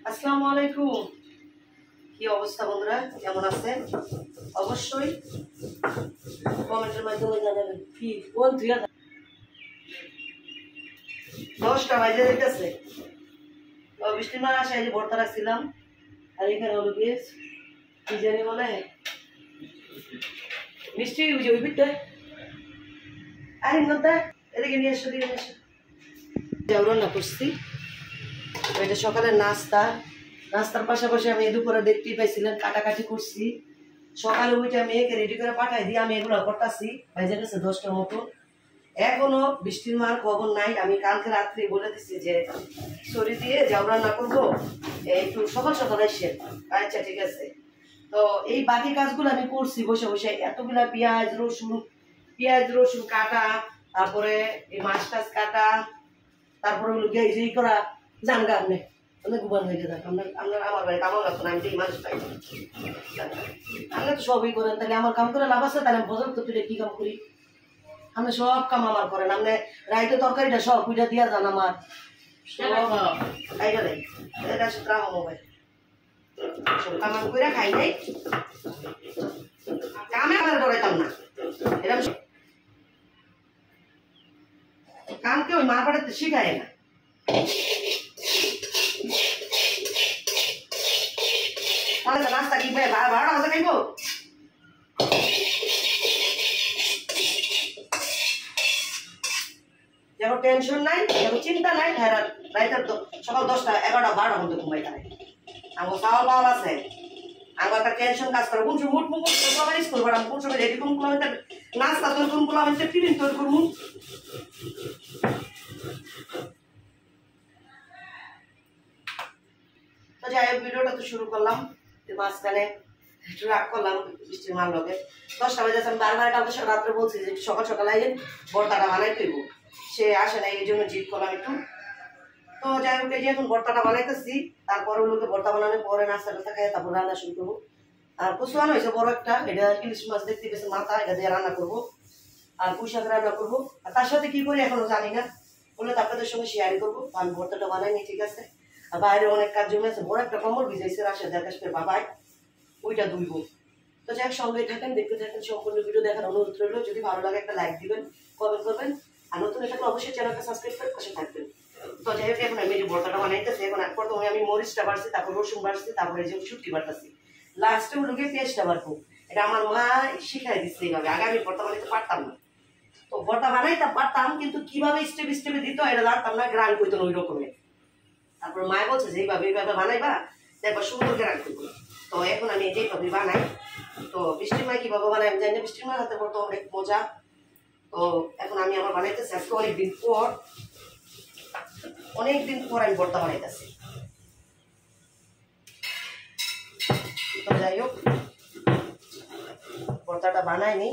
আসসালামু আলাইকুম। কি অবস্থা বন্ধুরা, কেমন আছেন? অবশ্যই কমেন্টের মাধ্যমে জানাবেন। কি কোন 10টা বাজে যেতেছে। বৃষ্টির মার আসায় যে ভর্তা রাখছিলাম, আর এখানে হলো কি জানি বলে মিষ্টি ওই পিঠটা আর এদিকে নিয়ে এসো, দিকে নিয়ে এসো। রান্না করছি, এটা সকালের নাস্তার পাশাপাশি আমি দুপুরে দেখতেই পাইছিলেন কাটাকাটি করছি। সকালে উঠে মেয়েকে রেডি করে পাঠাই দিয়ে আমি এগুলো করতেছি। বাজে গেছে 10টার মতো, এখনো বৃষ্টির মার খবর নাই। আমি কালকে রাত্রে বলে দিচ্ছি যে সরি দিয়ে যাও রান্না করবো, একটু সকাল সকাল এসে। আচ্ছা ঠিক আছে। তো এই বাকি কাজগুলো আমি করছি বসে বসে। এতগুলা পেঁয়াজ রসুন কাটা, তারপরে এই মাছ টাছ কাটা, তারপরে হলো গিয়ে এই করা জানগা আপনি অনেক গুবান হয়ে যায়। আপনার আমার বাড়ি কামাও লাগতো না, আমি তো এই মানুষ পাই। আপনি তো সবই করেন, তাহলে আমার কাম করে লাভ আছে? তাহলে বছর তো তুলে কি কাম করি? আপনি সব কাম আমার করেন। আপনি রাইতে তরকারিটা সব পুজা দিয়া যান আমার মোবাইল কাম করে খাই নাই, কামে আমার ডরাইতাম না। এরকম কামকে ওই মা পাঠাতে শিখায় না। নাস্তা কি 12টা বাজে খাইব? যেন টেনশন নাই, যেন চিন্তা নাই। রাইতের তো সকাল 10টা 11টা 12টার মধ্যে ঘুমাই থাকে। আমার খাওয়া পাওয়া আছে, আমার একটা টেনশন কাজ করে। কোন সময় উঠবো, স্কুল পাঠাম, কোন সময় রেডি করুন, নাস্তা তৈরি করুন, টিফিন তৈরি করবো। তো যাই হোক, ভিডিওটা তো শুরু করলাম, মাঝখানে একটু রাগ করলাম বৃষ্টির মার লগে। 10টা বাজে আমি বারবার কালকে রাত্রে বলছি যে সকাল সকাল আইন ভর্তাটা বানাই তৈব, সে আসে না, এই জন্য জিদ করলাম একটু। তো যাই হোক, এই যে এখন ভর্তাটা বানাইতেছি। তারপরে লোকে ভর্তা বানানোর পরে নাস্তা টাস্তা খাই তারপর রান্না শুরু করবো। আর কচু আনা হয়েছে বড় একটা, এটা ইলিশ মাছ দেখতে পেয়েছে মাথা, এটা দিয়ে রান্না করবো। আর পুঁই শাক রান্না করবো। আর তার সাথে কি করি এখনো জানি না, বলে তো আপনাদের সঙ্গে শেয়ারই করবো। আমি ভর্তাটা বানাইনি, ঠিক আছে। আর বাইরে অনেক কাজ জমে আছে, বড় একটা কম্বল ভিজাইছে রাশের দেখাস করে বাবাই, ওইটা ধুইব। তো যাই হোক, সঙ্গে থাকেন, দেখতে থাকেন, সম্পূর্ণ ভিডিও দেখার অনুরোধ রইল। যদি ভালো লাগে একটা লাইক দিবেন, কমেন্ট করবেন, আর নতুন থাকলে অবশ্যই চ্যানেলটা সাবস্ক্রাইব করে পাশে থাকবেন। তো যাই হোক, এখন আমি এই ভর্তাটা বানাইতেছি। এখন প্রথমে আমি মরিচটা বাড়ছি, তারপর রসুন বাড়ছি, তারপরে যে শুটকি বাড়তেছি, লাস্টে হলো গিয়ে পেঁয়াজটা বাড়বো। এটা আমার মা শিখাই দিচ্ছে এইভাবে। আগে আমি ভর্তা বানাইতে পারতাম না। তো ভর্তা বানাইতে পারতাম, কিন্তু কিভাবে স্টেপে দিত এটা জানতাম না, গ্রান করতো না ওই রকমের। তারপর মায় বলছে যে এইভাবে বানাইবা, দেখবা সুন্দর গ্রান করবো। তো এখন আমি যেইভাবে বানাই। তো বৃষ্টির মায় কিভাবে বানাই আমি জানি না, বৃষ্টির মায়ের হাতে বলতো অনেক মজা। তো এখন আমি আমার বানাইতেছি আজকে অনেকদিন পর আমি ভর্তা বানাইতেছি। তো যাই হোক, ভর্তাটা বানাইনি,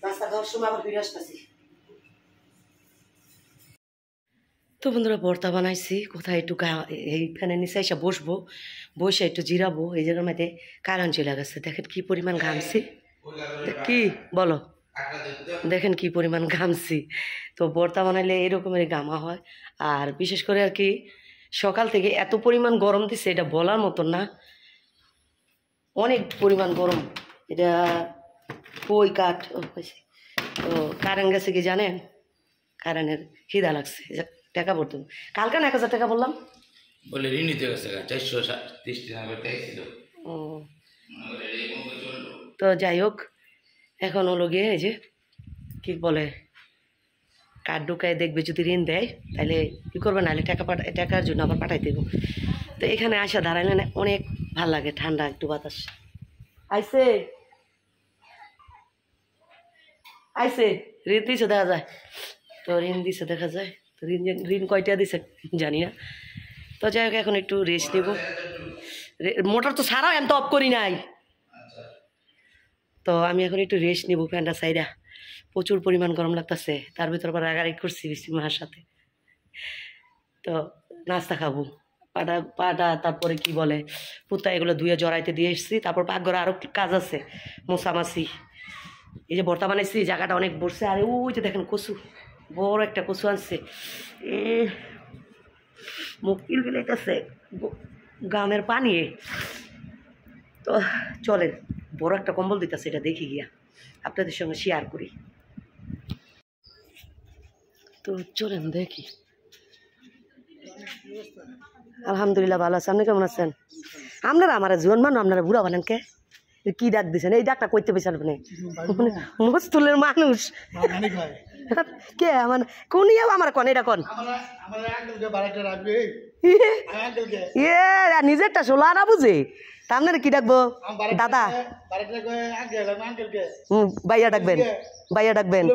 নাস্তা খাওয়ার সময় আবার ফিরে আসতেছি। তো বন্ধুরা, ভর্তা বানাইছি, কোথায় একটু এই ফ্যানের নিচে এসে বসবো, বসে একটু জিরাবো। এই জায়গার মধ্যে কারেন্ট চলে গেছে। দেখেন কি পরিমাণ ঘামছি, কি বলো, দেখেন কি পরিমাণ ঘামছি। তো ভর্তা বানাইলে এরকমের ঘামা হয়। আর বিশেষ করে আর কি সকাল থেকে এত পরিমাণ গরম দিচ্ছে, এটা বলার মতন না, অনেক পরিমাণ গরম। এটা কই কাঠ হয়েছে। তো কারেন্ট গেছে কি জানেন, কারেন্টের খিদা লাগছে, টাকা পড়তো। কালকে না 1000 টাকা বললাম, বলে ঋণ নিতে গেছে 430 টাকা ছিল। ও তো যাই হোক, এখন হলো গিয়ে এই যে কি বলে কার্ড ঢুকায় দেখবে, যদি ঋণ দেয় তাহলে কী করবে, নাহলে টাকার জন্য আবার পাঠাই দেবো। তো এখানে আসা দাঁড়াইলে না অনেক ভাল লাগে, ঠান্ডা একটু বাতাস আইসে ঋণ দিছে দেখা যায়। তো ঋণ দিছে দেখা যায়। তো ঋণ কয়টা দিছে জানি না। তো যাই হোক, এখন একটু রেস্ট নেব। মোটর তো ছাড়াও আমি তো অফ করি নাই। তো আমি এখন একটু রেস্ট নেব, ফ্যানটা সাইডা, প্রচুর পরিমাণ গরম লাগতেছে। তার ভিতর আবার রাগারাগি করছি বৃষ্টি মার সাথে। তো নাস্তা খাবো, পাটা তারপরে কি বলে পুতা, এগুলো ধুয়ে জড়াইতে দিয়ে এসেছি। তারপর পাকঘরে আরও কাজ আছে, মোছামাছি। এই যে ভর্তা বানাইছি জায়গাটা অনেক বসছে আর ওই যে দেখেন কচু বড় একটা কচু আনছে মুকিল বিলাইতেছে গ্রামের পানি তো চলেন বড় একটা কম্বল দিতেছে এটা দেখি গিয়া আপনাদের সঙ্গে শেয়ার করি তো চলেন দেখি আলহামদুলিল্লাহ ভালো আছে আপনি কেমন আছেন আপনারা আমার জীবন মানুষ আপনারা বুড়া বানেন কে কি ডাক দিছেন এই ডাকটা করতে পেয়েছেন আপনি মস্তুলের মানুষ কে মানে কোন আমার কন এটা কন নিজেরটা শোলা না বুঝে তা আপনারা কি ডাকবো দাদা ভাইয়া ডাকবেন ভাইয়া ডাকবেন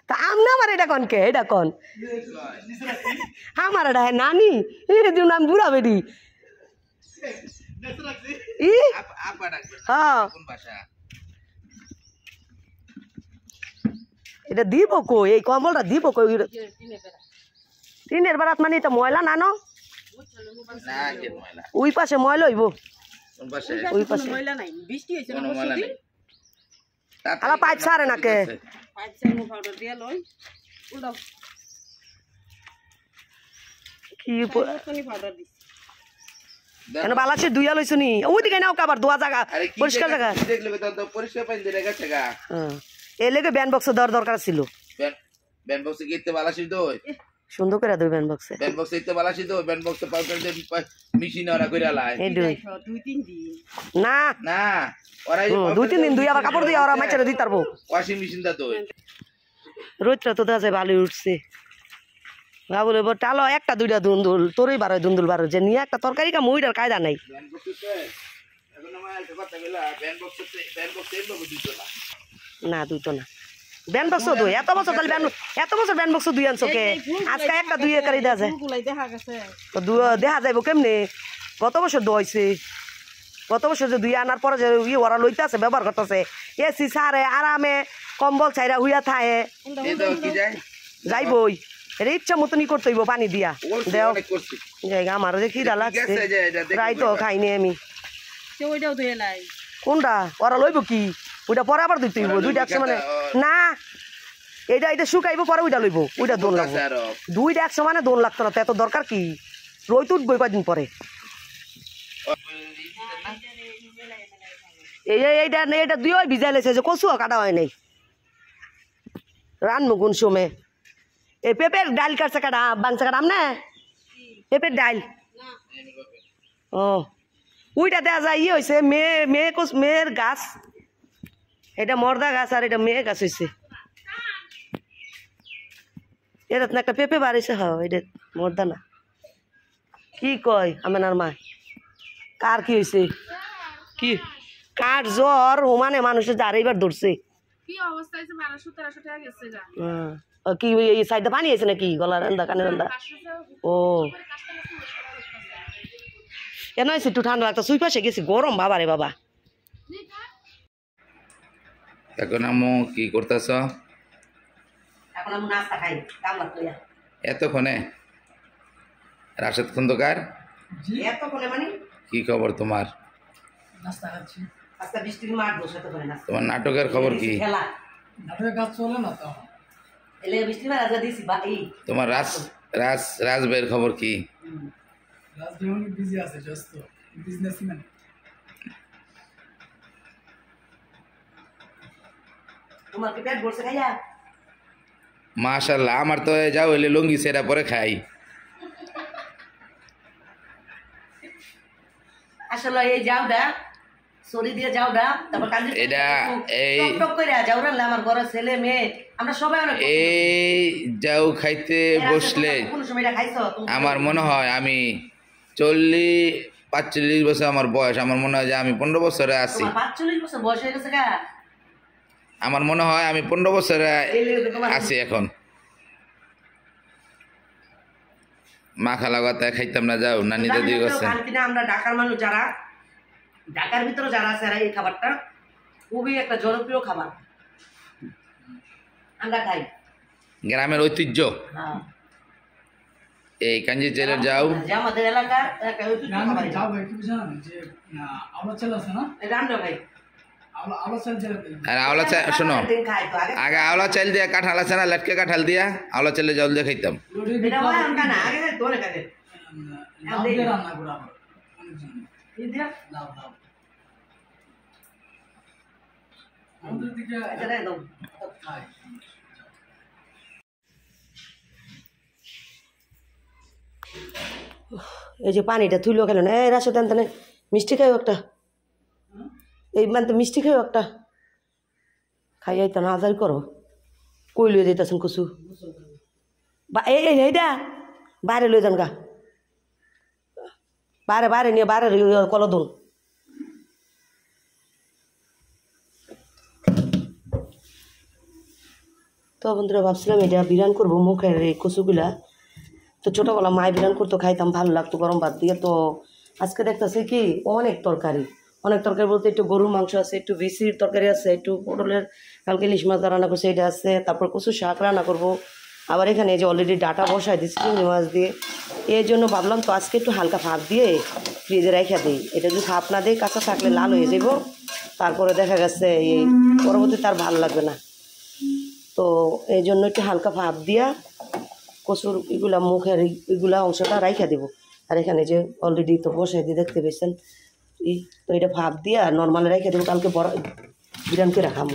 তা আমনা আমার এটা কন কে এটা কন আমার এটা নানি দিন আমি বুড়া বেরি এটা দিব কই এই কম্বলটা দিব কই টিনের বেড়াত মানে এটা ময়লা না নো ওই পাশে ময়লা হইব ওই পাশে আলা পাইপ ছাড়ে নাকে কেন বালাসে দুইয়া লইছ নি ওই দিকে নাও কাবার দোয়া জায়গা পরিষ্কার জায়গা এই লেগে ব্যান্ড বক্স দেওয়ার দরকার ছিল ব্যান্ড বক্সে গিয়ে বালাসি দই সুন্দর করে দুই ব্যান্ড বক্সে ব্যান্ড বক্সে ইতে বালাসি দই ব্যান্ড বক্সে পাউডার দে মেশিন ওরা কইরা লাই এই দুই 2-3 দিন না না ওরা 2-3 দিন দুই আবার কাপড় দিয়া ওরা মাইচারে দিতে পারবো ওয়াশিং মেশিন দা দই রোজটা তো দাজে ভালো উঠছে বাবুলে টালো একটা দুইটা দুন্দুল তোরই বারো দুন্দুল বারো যে নিয়ে একটা তরকারি কা মুইটার কায়দা নাই না দুইতো না ব্যান্ড বক্স দুই এত বছর তাহলে এত বছর ব্যান্ড বক্স দুই আনছো কে আজকে একটা দুই একারি দেখা যায় তো দেখা যাইব কেমনে গত বছর দইছে গত বছর যে দুই আনার পরে যে ওরা লইতে আছে ব্যবহার করতেছে এসি সারে আরামে কম্বল ছাইরা হুইয়া থায়ে যাইবই এটা ইচ্ছা মতনই করতে হইব পানি দিয়া দেও জায়গা আমার যে খিদা লাগছে রাই তো খাইনি আমি কোনটা ওরা লইব কি ওইটা পরে আবার দিতে হইব দুইটা একশো মানে না এইটা এটা শুকাইব পরে ওইটা লইব ওইটা দোন লাগবে দুইটা একশো মানে দোন লাগতো না তো এত দরকার কি রই তো উঠবই কয়দিন পরে এইটা এইটা দুই ভিজাই লেছে যে কচুও কাটা হয় নাই রানবো কোন সময় এই পেঁপের ডাল কাটছে কাটা বাংসা কাটাম না পেঁপের ডাল ও ওইটা দেওয়া যায় ইয়ে হয়েছে মেয়ের গাছ এটা মর্দা গাছ আর এটা মেয়ে গাছ হয়েছে এটা না একটা পেঁপে বাড়িছে হ এটা মর্দা না কি কয় আমার মা কার কি হয়েছে কি কার জ্বর মানে মানুষের যার এইবার ধরছে কি এই সাইডে পানি আছে নাকি গলার রান্দা কানে রান্দা ও কেন আছে একটু ঠান্ডা লাগতো সুই পাশে গেছি গরম বাবা রে বাবা এখন আমু কি করতেছ এখন আমি নাস্তা খাই কামলা কইয়া এতক্ষণে রাশেদ খন্দকার এতক্ষণে মানে কি খবর তোমার নাস্তা খাচ্ছি আজকে বৃষ্টির মাঠ বসে তো করে না তোমার নাটকের খবর কি খেলা নাটকের কাজ চলে না তো এলে বৃষ্টির মাঠ আজকে দিছি বাই তোমার রাজবের খবর কি রাজভবন বিজি আছে ব্যস্ত বিজনেসম্যান তোমার কি পেট ভরছে খাইয়া মাশাআল্লাহ আমার তো যাও হইলে লুঙ্গি সেরা পরে খাই আসলে এই যাওটা সরি দিয়ে যাওটা তারপর কাল এটা এই টক করে যাও রান্না আমার ঘরে ছেলে মেয়ে আমরা সবাই অনেক এই যাও খাইতে বসলে কোন সময় এটা খাইছো আমার মনে হয় আমি 40-45 বছর আমার বয়স আমার মনে হয় যে আমি 15 বছরে আছি 45 বছর বয়স হয়ে গেছে গা আমার মনে হয় আমি 15 বছরে আছি এখন মাখা লাগাতে খাইতাম না যাও নানি দাদি কাছে আমরা ঢাকার মানুষ যারা ঢাকার ভিতরে যারা আছে এই খাবারটা খুবই একটা জনপ্রিয় খাবার আমরা খাই গ্রামের ঐতিহ্য এই কাঞ্জি জেলের যাও আমাদের এলাকার একটা ঐতিহ্য খাবার যাও একটু জানেন যে আমার ছেলে আছে না রান্না ভাই আলো চাল ছেড়ে দিন। আর আওলা চাল শোনো, দিন খাই তো আগে আগে আওলা চাল দিয়া কাঁঠাল আছে না, লটকে কাঁঠাল দিয়া আওলা চালে জল দিয়ে খাইতাম। রুটি এটা হয় আমটা না আগে তোরে কাটে লাউ দিয়ে রান্না করা আমার অনেকজন। এই দিয়া লাউ আমাদের দিকে এটা রে দাও খায়। এই যে পানিটা তুইলো খেলো না এই রাশো টানতে মিষ্টি খাইও একটা এই মানে তো মিষ্টি খাইও একটা খাইয়াই তো না আজারি করো কই লইয়ে যেতেছেন কচু বা এই এইটা বাইরে লই যান গা বাইরে বাইরে নিয়ে বাইরে কল দুন তো বন্ধুরা ভাবছিলাম এটা বিরান করবো মুখের এই কচুগুলা তো ছোটোবেলা মায় বিরান করতো খাইতাম ভালো লাগতো গরম ভাত দিয়ে তো আজকে দেখতেছি কি অনেক তরকারি বলতে একটু গরুর মাংস আছে একটু ভিসির তরকারি আছে একটু পটলের কালকে ইলিশ মাছ রান্না করছে এটা আছে তারপর কচু শাক রান্না করবো আবার এখানে এই যে অলরেডি ডাটা বসাই দিচ্ছি চিংড়ি মাছ দিয়ে এর জন্য ভাবলাম তো আজকে একটু হালকা ভাপ দিয়ে ফ্রিজে রেখে দিই এটা যদি ভাপ না দিই কাঁচা থাকলে লাল হয়ে যাব তারপরে দেখা গেছে এই পরবর্তীতে আর ভালো লাগবে না তো এই জন্য একটু হালকা ভাপ দিয়া কচুর এগুলা মুখের এগুলা অংশটা রাইখা দেবো আর এখানে যে অলরেডি তো বসাই দিয়ে দেখতে পেয়েছেন তো এটা ভাপ দিয়া নর্মালে রেখে দেবো কালকে বড় বিরান করে রাখামো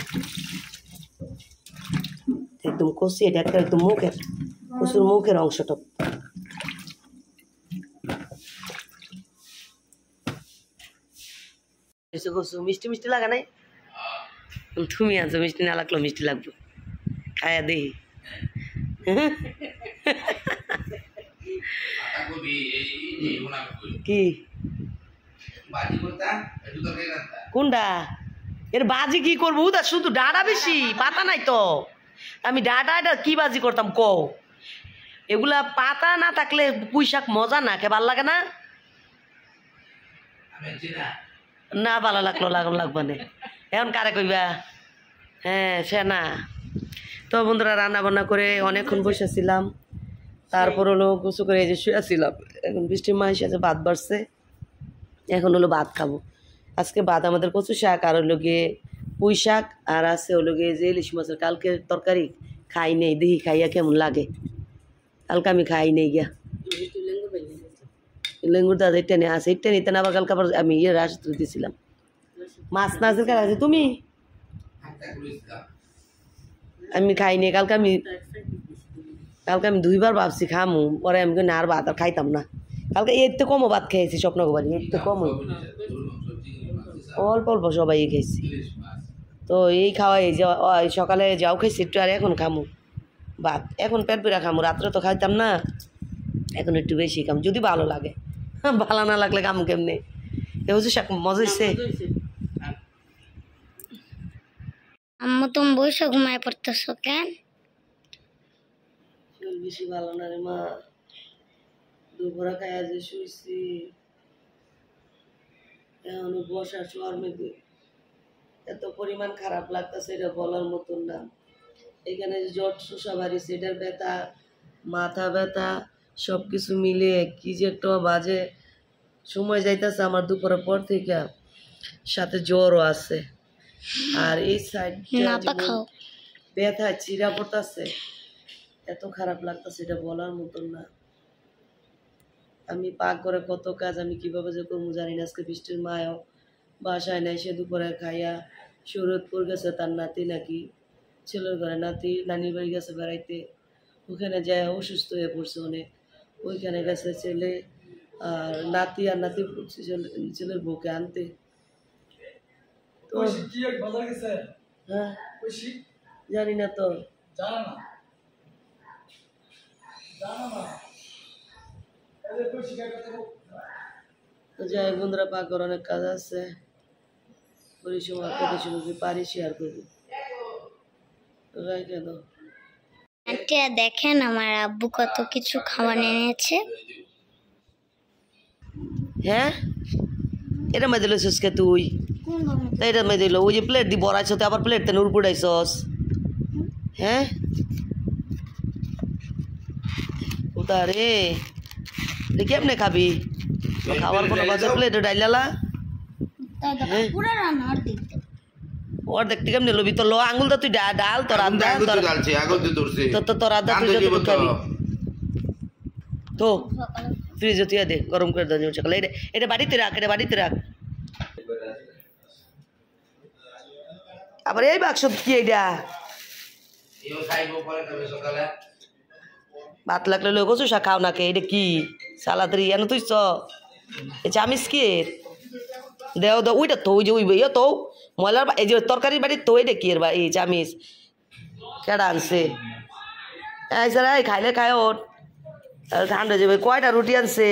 একদম কষি এটা একটা একদম মুখের কচুর মুখের অংশটা কচু মিষ্টি মিষ্টি লাগা নাই তুমি আনছো মিষ্টি না লাগলো মিষ্টি লাগবে খায়া দেই কি কোনটা এর বাজি কি করবো তা শুধু ডাঁটা বেশি পাতা নাই তো আমি ডাঁটা এটা কি বাজি করতাম কও এগুলা পাতা না থাকলে পুঁই শাক মজা না কে ভাল লাগে না না ভালো লাগবে না এখন কারে কইবা হ্যাঁ সে না তো বন্ধুরা রান্না বান্না করে অনেকক্ষণ বসেছিলাম তারপর হলো গোসু করে এই যে শুয়েছিলাম এখন বৃষ্টির মাস আছে ভাত বাড়ছে এখন হলো ভাত খাবো আজকে ভাত আমাদের কচু শাক আর হলো গিয়ে পুঁই শাক আর আছে হলো গিয়ে যে ইলিশ মাছের কালকের তরকারি খাই নেই দেখি খাইয়া কেমন লাগে কালকে আমি খাই নেই গিয়া লেঙ্গুর দাদা এটা নিয়ে আসে এটা নিতে না আবার কালকে আবার আমি রাস দিয়েছিলাম মাছ নাচের কাজ আছে তুমি আমি খাই নি কালকে আমি 2বার ভাবছি খামু পরে আমি না আর ভাত আর খাইতাম না কালকে এর তো কমও ভাত খেয়েছি স্বপ্নকুমারী এর তো কমই অল্প অল্প সবাই খেয়েছি তো এই খাওয়াই সকালে যাও খাইছি একটু আর এখন খামু ভাত এখন পেট পেরা খামু রাত্রে তো খাইতাম না এখন একটু বেশি খাম যদি ভালো লাগে ভালো না লাগলে খামু কেমনে এ হচ্ছে শাক মজা হচ্ছে আম্মু তুমি বসে ঘুমায় পড়তেছো কেন শরীর বেশি ভালো না রে মা দুপুরে খাইয়া যে শুয়েছি এখন বসার শোয়ার মধ্যে এত পরিমাণ খারাপ লাগতেছে এটা বলার মতন না এখানে জট শোষা বাড়িছে এটার ব্যথা মাথা ব্যথা সব কিছু মিলিয়ে কি যে একটা বাজে সময় যাইতেছে আমার দুপুরের পর থেকে সাথে জ্বরও আছে আর এই সাইডটা ব্যথা চিরা পড়তেছে এত খারাপ লাগতেছে এটা বলার মতন না আমি পাক করে কত কাজ আমি কিভাবে যে করবো জানি না আজকে বৃষ্টির মায়ও বাসায় নাই সে দুপুরে খাইয়া শরৎপুর গেছে তার নাতি নাকি ছেলের ঘরে নাতি নানির বাড়ি গেছে বেড়াইতে ওখানে যায় অসুস্থ হয়ে পড়ছে অনেক ওইখানে গেছে ছেলে আর নাতি ছেলের বউকে আনতে তো হ্যাঁ জানি না তো তো যাই বন্ধুরা পাকর অনেক কাজ আছে পরিসময় পারি শেয়ার করবো কেন আন্টি দেখেন আমার আব্বু কত কিছু খাবার এনেছে হ্যাঁ এটা মেয়ে দিল কে তুই এটা মেয়ে দিল ওই যে প্লেট দি বড়াইছ তো আবার প্লেট তেন উড়পুড়াইছস হ্যাঁ উতারে কেমনে খাবি খাওয়ার কোনো বাজে প্লেটে ডাইলালা পুরো রান্না অর্ধেক ওর দেখতে কেমনি লবি তো লো আঙুল তো তুই ডাল তোর আদা তোর ডালছি আগল দিয়ে ধরছি তো তোর আদা তুই যত খাবি তো ফ্রিজে তুই দে গরম করে দাও সকালে এটা বাড়িতে রাখ এটা বাড়িতে রাখ আবার এই বাক্স কি এইটা ভাত লাগলে লোক কচু শাক খাও নাকে এটা কি সালাদারি এনে তুই এ চামিস কি দেও দাও ওইটা তো ওই যে ওই ইয়ে তো ময়লার এই যে তরকারির বাড়ি তো এটা কি এর বা এই চামিস কেডা আনছে এই স্যার এই খাইলে খায় ওর ঠান্ডা যাবে কয়টা রুটি আনছে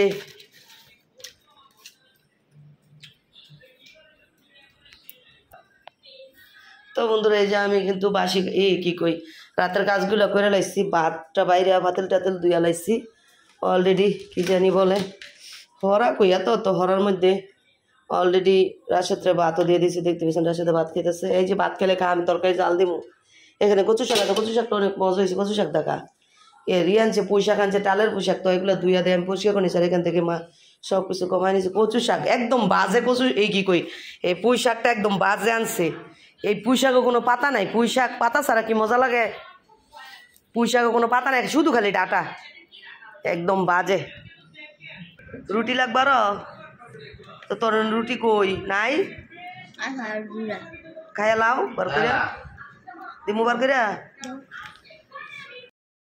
তো বন্ধুরা এই যে আমি কিন্তু বাসি কি কই রাতের কাজগুলো করে লাইছি ভাতটা বাইরে পাতিল টাতিল ধুইয়া লাইছি অলরেডি কি জানি বলে হরা কইয়া তো হরার মধ্যে অলরেডি রাশেদরে ভাতও দিয়ে দিয়েছি দেখতে পেয়েছেন রাশেদে ভাত খেতেছে এই যে ভাত খেলে খা আমি তরকারি জাল দিব এখানে কচু শাক আছে কচু শাকটা অনেক মজা হয়েছে কচু শাক দেখা রিয়ানছে পুঁই শাক আনছে টালের পুঁই শাক তো এগুলো ধুইয়া দেয় আমি পরিষ্কার করে নিচ্ছি আর এখান থেকে মা সব কিছু কমাই নিয়েছে কচু শাক একদম বাজে কচু এই কি কই এই পুঁই শাকটা একদম বাজে আনছে এই পুঁই শাকও কোনো পাতা নাই পুঁই শাক পাতা ছাড়া কি মজা লাগে পুঁই শাকও কোনো পাতা নাই শুধু খালি ডাটা একদম বাজে রুটি লাগবার তো তোর রুটি কই নাই খাইয়া লাও বার করে দিমু বার করে